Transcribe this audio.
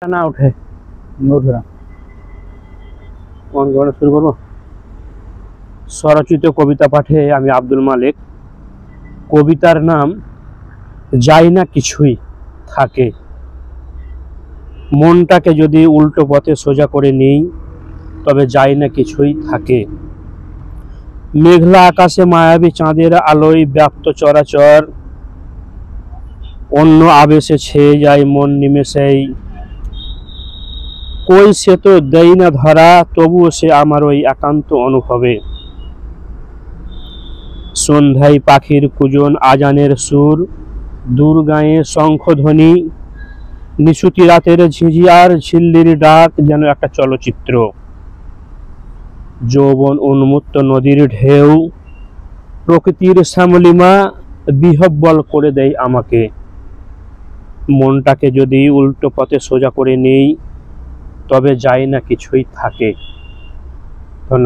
না ওঠে ওঠে না। কোন গানে শুরু করবো? স্বরচিত কবিতা পাঠে আমি আব্দুল মালিক। কবিতার নাম যাই না কিছুই থাকে। মনটাকে যদি উল্টো পথে সোজা করে নিই তবে যাই না কিছুই থাকে। মেঘলা আকাশে মায়াবী চাঁদের আলোয় ব্যাপ্ত চরাচর, অন্য আবেশে ছেয়ে যায় মন নিমেষেই। কই সে তো দেই না ধরা, তবুও সে আমার ওই একান্ত অনুভবে। সন্ধ্যায় পাখির কুজন, আজানের সুর, দূর গায়ে শঙ্খধ্বনি, নিশুতি রাতের ঝিঝিয়ার ঝিল্লির ডাক যেন একটা চলচ্চিত্র। যৌবন উন্মুক্ত নদীর ঢেউ, প্রকৃতির শ্যামলিমা বিহ্বল করে দেয় আমাকে। মনটাকে যদি উল্টো পথে সোজা করে নেই তবে যাই না কিছুই থাকে। ধন্যবাদ।